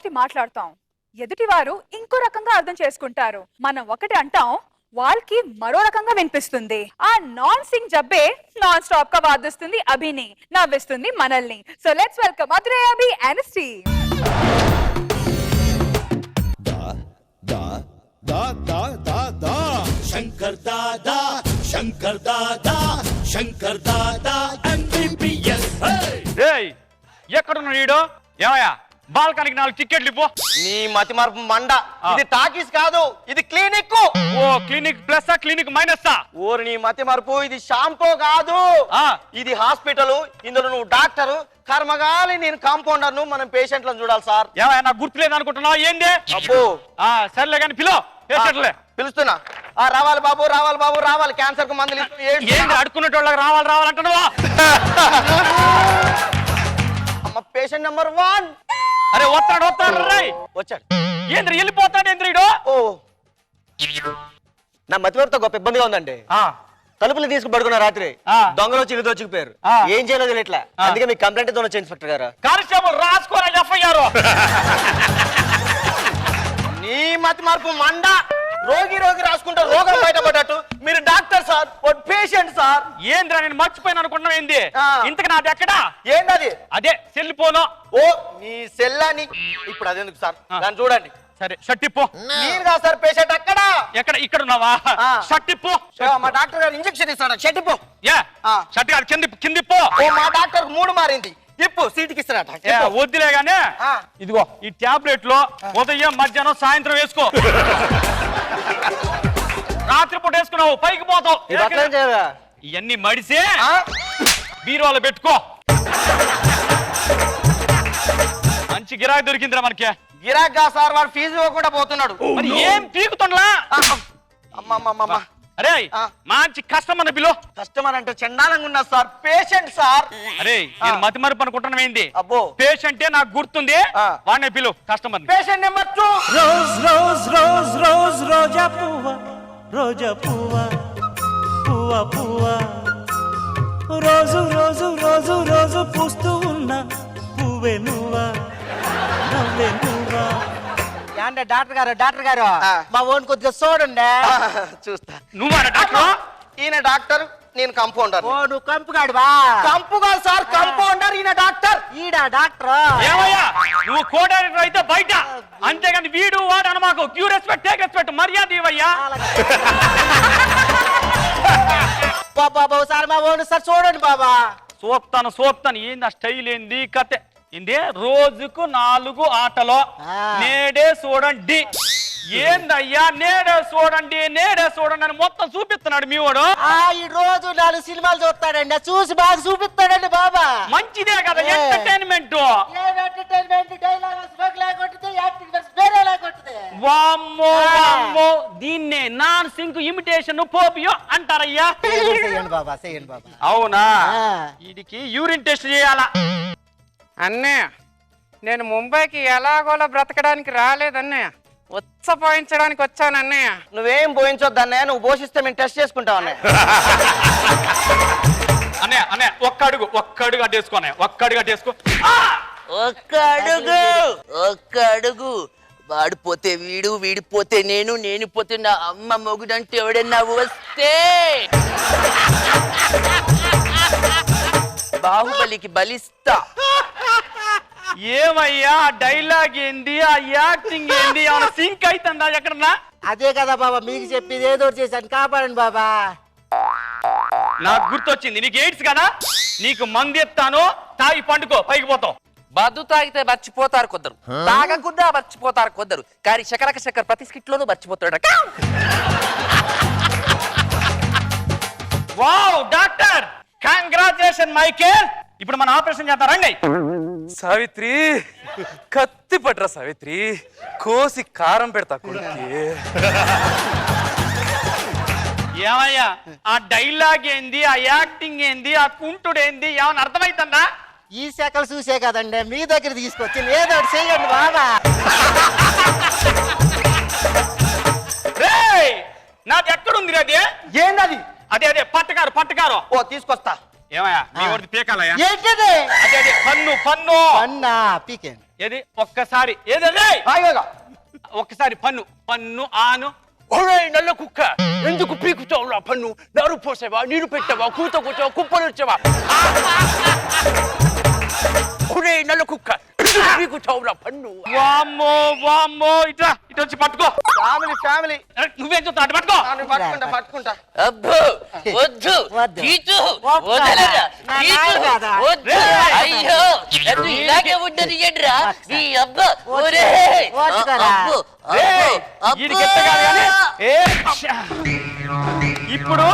ఒకటి మాట్లాడతాం, ఎదుటివారు ఇంకో రకంగా అర్థం చేసుకుంటారు. మనం ఒకటి అంటాం, వాళ్ళకి మరో రకంగా వినిపిస్తుంది. ఆ నాన్ సింగ్ జబ్బే నాన్ స్టాప్ గా వాదిస్తుంది అభిని, నవ్విస్తుంది మనల్ని. So let's welcome Madurai Abhi and Steve. Shankar Dada Shankar Dada Shankar Dada MBBS. ఎక్కడున్నా వీడు? ఏమయ్యా బాల్కనీకి 4 టికెట్లు ఇవ్వు. నీ మతి మార్పు మండ. ఇది టాకీస్ కాదు, ఇది క్లినిక్. ఓ క్లినిక్ ప్లస్ క్లినిక్ మైనస్. ఓరు నీ మతి మార్పు, ఇది షాంపూ కాదు, ఇది హాస్పిటల్. ఇందులో నువ్వు డాక్టర్, కర్మగాలి నేను కాంపౌండర్ ను. మనం పేషెంట్లను చూడాలి సార్. ఏమయ్యా నాకు గుర్తులేదు అనుకుంటున్నావు ఏంది? అబ్బో సర్లే కానీ పిలో పేషెంట్లే. పిలుస్తున్నా. రావాలి బాబు, రావాలి బాబు, రావాలి. క్యాన్సర్ కు మందులు ఏంది అడుకునేటోళ్ళకి రావాలంటున్నావా? అమ్మ పేషెంట్ నెంబర్ 1. అరే వస్తాడు వచ్చాడు. ఏంద్ర వెళ్ళిపోతాడు ఏంద్రీడు? ఓ నా మతివర్తో గొప్ప ఇబ్బందిగా ఉందండి. తలుపులు తీసుకు పడుకున్న రాత్రి దొంగలు వచ్చి ఇల్లు దోచుకుపోయారు. ఏం చేయలేదు ఇట్లా. అందుకే మీకు కంప్లైంట్ ఇద్దాం వచ్చి ఇన్స్పెక్టర్ గారు. కానిస్టేబుల్ రాసుకోరా ఎఫ్ఐఆర్. నీ మతి మార్పు మండ. రోగి రాసుకుంటే రోగం బయటపడ్డట్టు. మీరు డాక్టర్ సార్, పేషెంట్ సార్. ఏంద్రా నేను మర్చిపోయాను అనుకున్నావు ఏంది? ఇంతకు నాది ఎక్కడా? ఏంటది? అదే సెల్ ఫోను. ఓ నీ సెల్లాని. ఇప్పుడు అదెందుకు సార్, దాన్ని చూడండి. సరే షట్టిప్పు. నేను కాదు సార్ పేషెంట్. అక్కడ ఇక్కడ ఉన్నావా? షట్టిప్పు. మా డాక్టర్ గారు ఇంజక్షన్ ఇస్తాడు. షట్టిప్పు. షట్టి గారు కిందిప్పు. ఓ మా డాక్టర్ 3 మారింది. ఇప్పు సీటుకి ఇస్తాడట. వద్దులే గానే ఇదిగో ఈ టాబ్లెట్ లో ఉదయం మధ్యాహ్నం సాయంత్రం వేసుకో. రాత్రిపూట వేసుకున్నావు పైకి పోతావు. ఇవన్నీ మడిసే బీరువాలో పెట్టుకో. మంచి గిరాకీ దొరికిందిరా మనకి. గిరాకా సార్, వాడు ఫీజు ఇవ్వకుండా పోతున్నాడు. మరి ఏం పీకుతుండలా? అమ్మమ్మమ్మ. అరే మంచి కస్టమర్ పిలు. కస్టమర్ అంటే చండాలంగా ఉన్నా సార్. Patient sir. అరే నేను మతి మరుపు అనుకుంటున్నావు ఏంది? అబ్బో పేషెంటే నాకు గుర్తుంది. వాడినే పిలు customer. Patient number 2. Rose rose rose rose రోజా పువ్వ రోజా పువ్వ పువ్వ పువ్వ రోజు రోజు రోజు రోజు పూస్తూ ఉన్న పువ్వే నువ్వా నవ్వే నువ్వా. ఏంటే డాక్టర్ గారు మా ఓన్ కొద్దిగా చూడండి. చూస్తా. నువ్వు డాక్టర్? ఈయన డాక్టర్, నేను కంపౌండర్. ఓ నువ్వు కంపుగాడువా? కంపు కాదు సార్, కంపౌండర్. ఈయన డాక్టర్, ఈడా డాక్టర్. ఏమయ్యా నువ్వు కో డైరెక్టర్ అయితే బయట, అంతేగాని వీడు వాడు అని మాకు క్యూ రెస్పెక్ట్ టేక్ రెస్పెక్ట్ మర్యాద ఇవ్వయ్యా. బాబా సార్ మా ఓన్ సార్ చూడండి బాబా. సోప్తాను ఏంది ఆ స్టైల్ ఏంది కథ ఏంది? రోజుకు 4 ఆటలో నేడే చూడండి. ఏందయ్యా నేడే చూడండి అని మొత్తం చూపిస్తున్నాడు మీ వాడు. ఈ రోజు 4 సినిమాలు చూస్తాడండి, చూసి బాగా చూపిస్తాడండి బాబా. మంచిదే కదా ఎంటర్టైన్మెంట్. దీన్నే నాన్ సింక్ ఇమిటేషన్ పోపియో అంటారయ్యా. అవునా? వీడికి యూరిన్ టెస్ట్ చేయాలా? అన్నయ్య నేను ముంబైకి ఎలాగోలా బ్రతకడానికి రాలేదన్నయ్య, పోయించడానికి వచ్చాను అన్నయ్య. నువ్వేం పోయించొద్దు అన్నయ్య, నువ్వు పోషిస్తే మేము టెస్ట్ చేసుకుంటావు అన్నయ్య. అన్నయ్య ఒక్క అడుగు అడ్డేసుకో. ఒక్క అడుగు వాడు పోతే వీడు, వీడిపోతే నేను పోతే నా అమ్మ మొగుడంటే ఎవడన్నా వస్తే బాహుబలికి బలిస్తా. ఏమయ్యా డైలాగ్ ఏంది, ఆ యాక్టింగ్ ఏంది? ఏమైనా సింక్ అవుతుందా ఎక్కడన్నా? అదే కదా బాబా మీకు చెప్పేది, ఏదో చేశాను కాపాడండి బాబా. నాకు గుర్తొచ్చింది, నీకు ఎయిడ్స్ కదా, నీకు మంది ఎత్తాను, తాగి పండుకో పైకి పోతావు. బద్దు తాగితే మర్చిపోతారు కొందరు, తాగకుండా మర్చిపోతారు కొందరు, కానీ శకర ప్రతి స్కిట్ లోనూ మర్చిపోతాడు. Wow doctor, congratulation Michael. ఇప్పుడు మన ఆపరేషన్ చేద్దాం రండి. సావిత్రి కత్తి పట్రా సావిత్రి, కోసి కారం పెడతా కొడుకు. ఏమయ్యా ఆ డైలాగ్ ఏంది, ఆ యాక్టింగ్ ఏంది, ఆ కుంటుడు ఏంది, ఏమన్నా అర్థమైతుందా? ఈ శాఖలు చూసే కదండి మీ దగ్గర తీసుకొచ్చి ఏదో ఒకటి చేయండి బాబా. నాది ఎక్కడుంది? అది ఏంది? అదే పట్టకారు. ఓ తీసుకొస్తా. ఏమయ్యా నీ వాడిది పీకాలయ్యా ఏంటది అదే అదే పన్ను పన్ను అన్నా పీకేండి ఏది ఒక్కసారి ఏదదే ఒక్కసారి పన్ను పన్ను ఆను ఒరే నల్ల కుక్క ఎందుకు పీకుతావురా పన్ను నారు పోసావా నీరు పెట్టావా కూత కూర్చావా కుప్పలు వచ్చావా ఒరే నల్ల కుక్క ఎందుకు పీకుతావురా పన్ను వామ్మో వామ్మో ఇట్లా ఇటు వచ్చి పట్టుకో ఫ్యామిలీ ఫ్యామిలీ నువ్వేం చూస్తా అటు పట్టుకో పట్టుకుంటా పట్టుకుంటా అబ్బో వద్దు వద్దు. గీతు ఒక్క. వదలరా నా గీతు నాయన కాదా? వద్దు అయ్యో అది ఇలాగే ఉండదు ఏంట్రా నీ అబ్బ ఒరే వద్దురా. అబ్బో ఏయ్, అబ్బో ఈడికి ఎట్ట కాదు కానీ, ఏ, ఇప్పుడు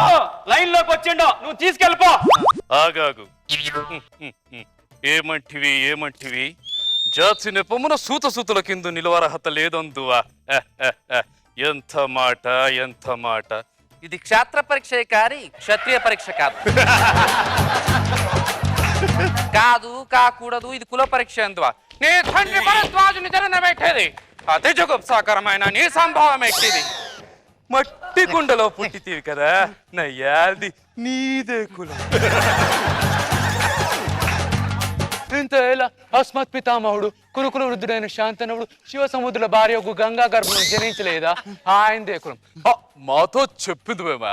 లైన్ లోకి వచ్చిండో నువ్వు తీసుకెళ్ళిపో ఆగాగు ఏమంటివి ఏమంటివి జాతి నెపమున సూత సూతుల కింద నిలవరహత లేదందువా ఎంత మాట ఎంత మాట. ఇది క్షేత్ర పరీక్ష కాని క్షత్రియ పరీక్ష కాదు. కాదు కాకూడదు, ఇది కుల పరీక్ష అందువా. నీ తండ్రి భరద్వాజుని జనన పెట్టేది అతి జగుప్సాకరమైన నీ సంభావం ఎక్కిది. మట్టి కుండలో పుట్టితీవి కదా నయ్యాది నీదే కులం. ఇంత ఎలా అస్మత్ పితామహుడు కురుకుల వృద్ధుడైన శాంతనుడు శివ సముద్రుల భార్య ఒక గంగా గర్భం జనించలేదా? ఆయనదే కులం. మాతో చెప్పింది మేమా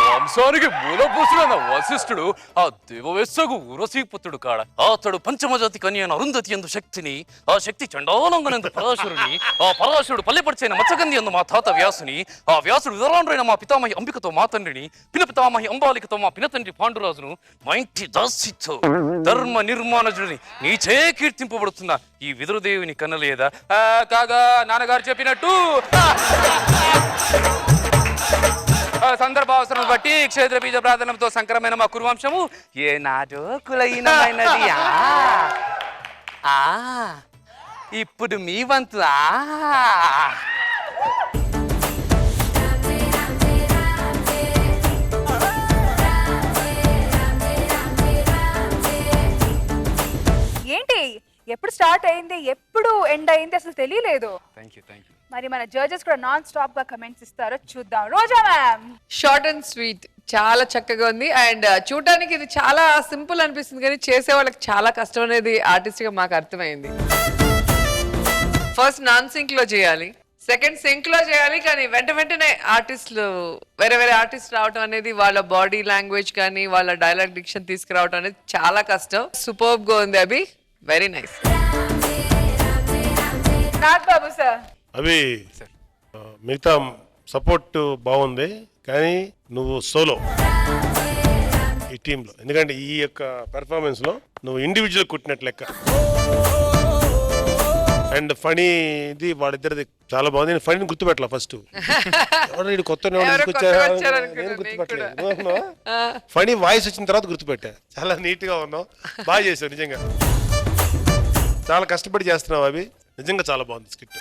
వంశానికి మూలపురుషుడైన వశిష్ఠుడు ఆ దేవవేశ్వకు ఉరసీపుత్రుడు కాడ. అతడు పంచమజాతి కన్యను అరుంధతి ఎందు శక్తిని, ఆ శక్తి చండాలంగనందు పరాశురుని, ఆ పరాశురుడు పల్లెపడిచైన మత్స్యగంధి ఎందు మా తాత వ్యాసుని, ఆ వ్యాసుడు ఉదరాండ్రైన మా పితామహి అంబికతో మా తండ్రిని, పినపితామహి అంబాలికతో మా పినతండ్రి పాండురాజును, మా ఇంటి దాసితో ధర్మ నిర్మాణజుడిని నీచే కీర్తింపబడుతున్న ఈ విదురుదేవిని కనలేదా? కాగా నాన్నగారు చెప్పినట్టు సందర్భావసరం బట్టి క్షేత్ర బీజ ప్రార్థనతో సంక్రమైన మా కురువంశము ఏనాడో కులహీనమైనది. ఇప్పుడు మీ వంతు. ఏంటి ఎప్పుడు స్టార్ట్ అయింది ఎప్పుడు ఎండ్ అయింది అసలు తెలియలేదు. థ్యాంక్ యూ మరి మన జడ్జెస్ కూడా నాన్ స్టాప్ గా కమెంట్స్ ఇస్తారో చూద్దాం. రోజా మ్యామ్. షార్ట్ అండ్ స్వీట్ చాలా చక్కగా ఉంది. అండ్ చూడడానికి ఇది చాలా సింపుల్ అనిపిస్తుంది కానీ చేసే వాళ్ళకి చాలా కష్టం అనేది ఆర్టిస్ట్ గా మాకు అర్థమైంది. ఫస్ట్ నాన్ సింక్ లో చేయాలి, సెకండ్ సింక్ లో చేయాలి, కానీ వెంటనే ఆర్టిస్టులు వేరే ఆర్టిస్ట్ రావడం అనేది వాళ్ళ బాడీ లాంగ్వేజ్ కానీ వాళ్ళ డైలాగ్ డిక్షన్ తీసుకురావడం అనేది చాలా కష్టం. సూపర్బ్ గా ఉంది అభి, వెరీ నైస్. నాగ్ బాబు సార్. అవి మిగతా సపోర్ట్ బాగుంది కానీ నువ్వు సోలో ఈ టీంలో, ఎందుకంటే ఈ యొక్క పెర్ఫార్మెన్స్ లో నువ్వు ఇండివిజువల్ కుట్టినట్టు లెక్క. అండ్ ఫనీ ఇది వాళ్ళిద్దరిది చాలా బాగుంది. నేను ఫనీని గుర్తుపెట్టలా ఫస్ట్. కొత్త గుర్తుపెట్టలేదు. ఫనీ వాయిస్ వచ్చిన తర్వాత గుర్తుపెట్టా. చాలా నీట్ గా ఉన్నావు, బాగా చేసావు. నిజంగా చాలా కష్టపడి చేస్తున్నావు అవి, నిజంగా చాలా బాగుంది స్కిట్.